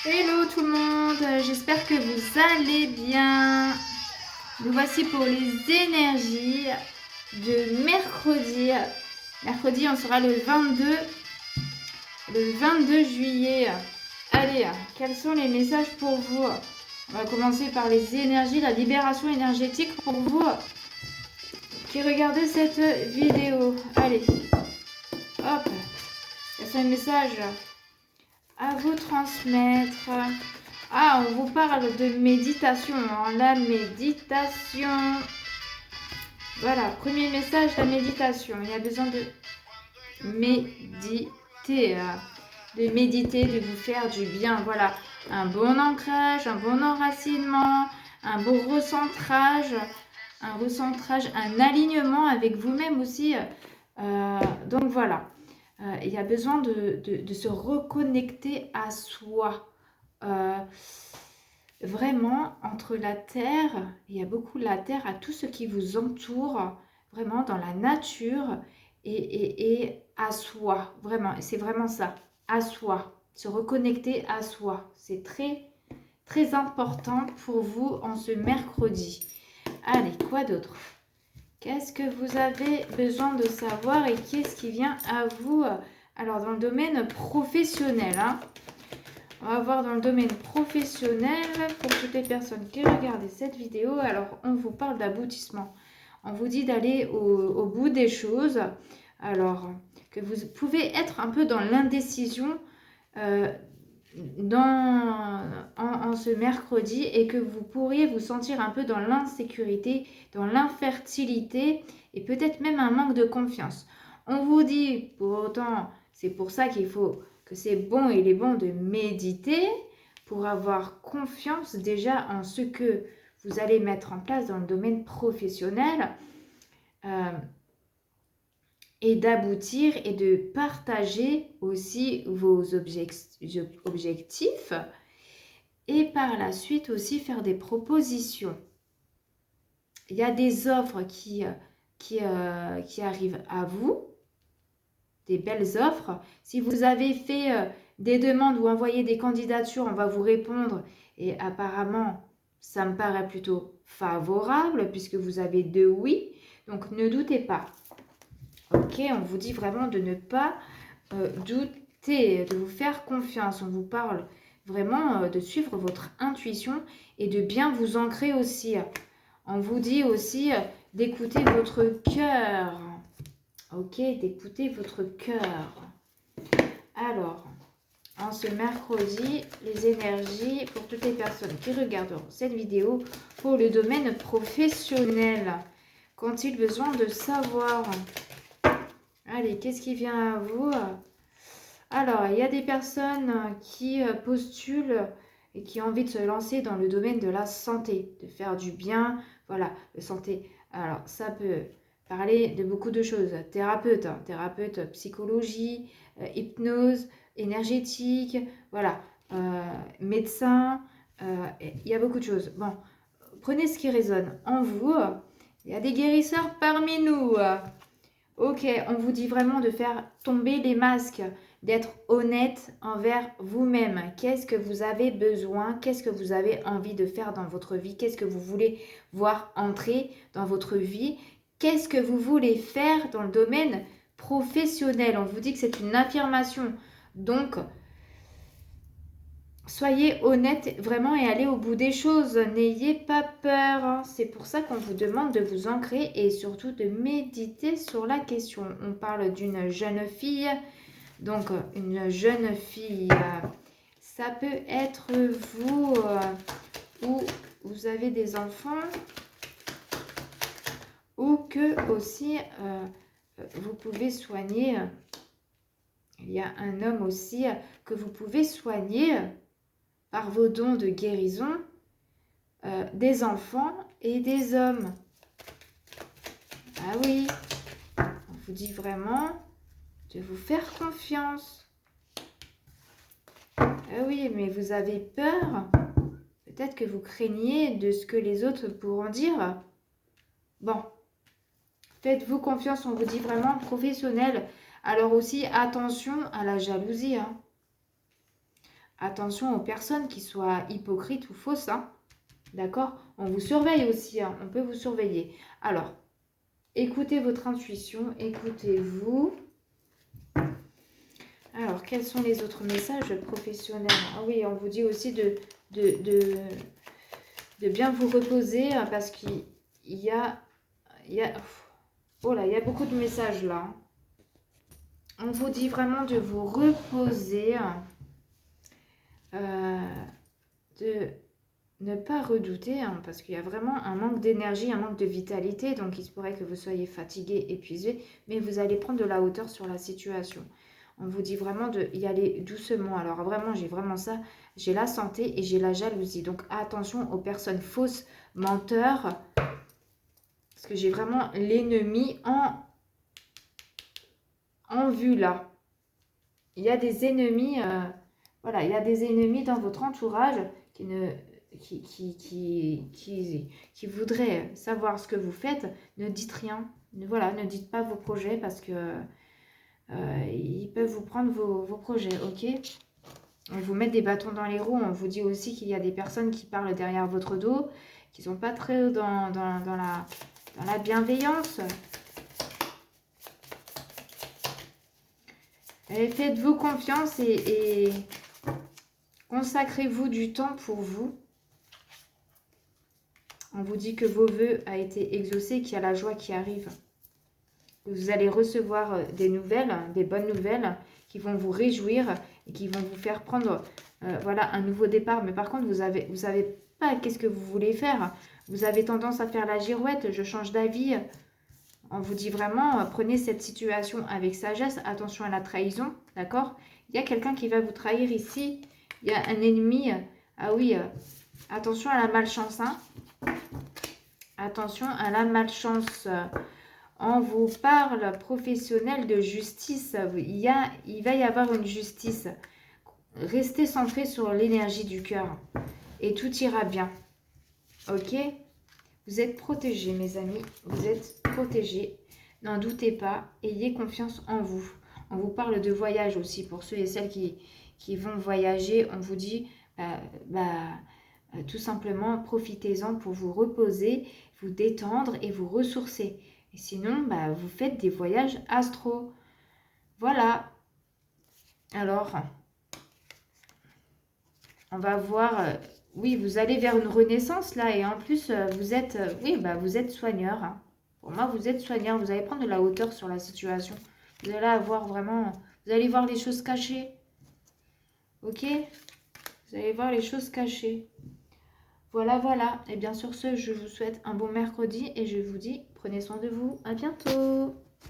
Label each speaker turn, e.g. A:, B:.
A: Hello tout le monde, j'espère que vous allez bien. Nous voici pour les énergies de mercredi. Mercredi, on sera le 22 juillet. Allez, quels sont les messages pour vous? On va commencer par les énergies, la libération énergétique pour vous qui regardez cette vidéo. Allez, hop, quels sont les messages à vous transmettre? Ah, on vous parle de méditation, hein, la méditation. Voilà, premier message, la méditation. Il y a besoin de méditer, de vous faire du bien. Voilà, un bon ancrage, un bon enracinement, un bon recentrage, un alignement avec vous-même aussi. Donc voilà, il y a besoin de se reconnecter à soi. Vraiment, entre la terre, il y a beaucoup la terre, à tout ce qui vous entoure, vraiment dans la nature et à soi. Vraiment, c'est vraiment ça, à soi. Se reconnecter à soi. C'est très, très important pour vous en ce mercredi. Allez, quoi d'autre? Qu'est-ce que vous avez besoin de savoir et qu'est-ce qui vient à vous? Alors, dans le domaine professionnel, hein, on va voir dans le domaine professionnel, pour toutes les personnes qui regardent cette vidéo, alors on vous parle d'aboutissement. On vous dit d'aller au bout des choses. Alors, que vous pouvez être un peu dans l'indécision en ce mercredi et que vous pourriez vous sentir un peu dans l'insécurité, dans l'infertilité et peut-être même un manque de confiance. On vous dit, pour autant, c'est pour ça qu'il faut que c'est bon, il est bon de méditer pour avoir confiance déjà en ce que vous allez mettre en place dans le domaine professionnel et d'aboutir et de partager aussi vos objectifs et par la suite aussi faire des propositions. Il y a des offres qui arrivent à vous, des belles offres. Si vous avez fait des demandes ou envoyé des candidatures, on va vous répondre et apparemment, ça me paraît plutôt favorable puisque vous avez 2 oui. Donc, ne doutez pas. Ok, on vous dit vraiment de ne pas douter, de vous faire confiance. On vous parle vraiment de suivre votre intuition et de bien vous ancrer aussi. On vous dit aussi d'écouter votre cœur. Ok, d'écouter votre cœur. Alors, en ce mercredi, les énergies pour toutes les personnes qui regarderont cette vidéo pour le domaine professionnel. Qu'ont-ils besoin de savoir? Allez, qu'est-ce qui vient à vous? Alors, il y a des personnes qui postulent et qui ont envie de se lancer dans le domaine de la santé, de faire du bien. Voilà, la santé. Alors, ça peut parler de beaucoup de choses. Thérapeute, hein, thérapeute, psychologie, hypnose, énergétique, voilà, médecin, il y a beaucoup de choses. Bon, prenez ce qui résonne en vous. Il y a des guérisseurs parmi nous. Ok, on vous dit vraiment de faire tomber les masques, d'être honnête envers vous-même. Qu'est-ce que vous avez besoin? Qu'est-ce que vous avez envie de faire dans votre vie? Qu'est-ce que vous voulez voir entrer dans votre vie? Qu'est-ce que vous voulez faire dans le domaine professionnel? On vous dit que c'est une affirmation. Donc, soyez honnête vraiment et allez au bout des choses. N'ayez pas peur. Hein. C'est pour ça qu'on vous demande de vous ancrer et surtout de méditer sur la question. On parle d'une jeune fille. Donc, une jeune fille, ça peut être vous ou vous avez des enfants ou que aussi vous pouvez soigner. Il y a un homme aussi que vous pouvez soigner par vos dons de guérison des enfants et des hommes. Ah oui, on vous dit vraiment de vous faire confiance. Ah oui, mais vous avez peur. Peut-être que vous craignez de ce que les autres pourront dire. Bon, faites-vous confiance, on vous dit vraiment professionnel. Alors aussi, attention à la jalousie. Hein. Attention aux personnes qui soient hypocrites ou fausses, hein. D'accord? On vous surveille aussi, hein. On peut vous surveiller. Alors, écoutez votre intuition, écoutez-vous. Alors, quels sont les autres messages professionnels? Ah oui, on vous dit aussi de bien vous reposer parce qu'il y a... Oh là, il y a beaucoup de messages là. On vous dit vraiment de vous reposer, de ne pas redouter, hein, parce qu'il y a vraiment un manque d'énergie, un manque de vitalité, donc il se pourrait que vous soyez fatigué, épuisé, mais vous allez prendre de la hauteur sur la situation. On vous dit vraiment d'y aller doucement. Alors vraiment, j'ai vraiment ça, j'ai la santé et j'ai la jalousie. Donc attention aux personnes fausses, menteurs, parce que j'ai vraiment l'ennemi en vue là. Il y a des ennemis, voilà, il y a des ennemis dans votre entourage qui voudraient savoir ce que vous faites. Ne dites rien, voilà, ne dites pas vos projets parce que ils peuvent vous prendre vos projets, ok? On vous met des bâtons dans les roues. On vous dit aussi qu'il y a des personnes qui parlent derrière votre dos, qui ne sont pas très dans la bienveillance. Et faites-vous confiance et consacrez-vous du temps pour vous. On vous dit que vos vœux ont été exaucés, qu'il y a la joie qui arrive. Vous allez recevoir des nouvelles, des bonnes nouvelles qui vont vous réjouir et qui vont vous faire prendre voilà, un nouveau départ. Mais par contre, vous savez pas qu'est-ce que vous voulez faire. Vous avez tendance à faire la girouette, je change d'avis. On vous dit vraiment, prenez cette situation avec sagesse. Attention à la trahison, d'accord? Il y a quelqu'un qui va vous trahir ici. Il y a un ennemi. Ah oui, attention à la malchance. Hein? Attention à la malchance. On vous parle professionnel de justice. Il va y avoir une justice. Restez centré sur l'énergie du cœur. Et tout ira bien. Ok? Vous êtes protégés, mes amis. Vous êtes protégés. N'en doutez pas. Ayez confiance en vous. On vous parle de voyage aussi. Pour ceux et celles qui vont voyager, on vous dit tout simplement, profitez-en pour vous reposer, vous détendre et vous ressourcer. Et sinon, vous faites des voyages astro. Voilà. Alors, on va voir... oui, vous allez vers une renaissance là. Et en plus, vous êtes... vous êtes soigneur. Hein. Pour moi, vous êtes soigneur. Vous allez prendre de la hauteur sur la situation. Vous allez avoir vraiment... Vous allez voir les choses cachées. Ok? Vous allez voir les choses cachées. Voilà, voilà. Et bien sur ce, je vous souhaite un bon mercredi. Et je vous dis, prenez soin de vous. À bientôt.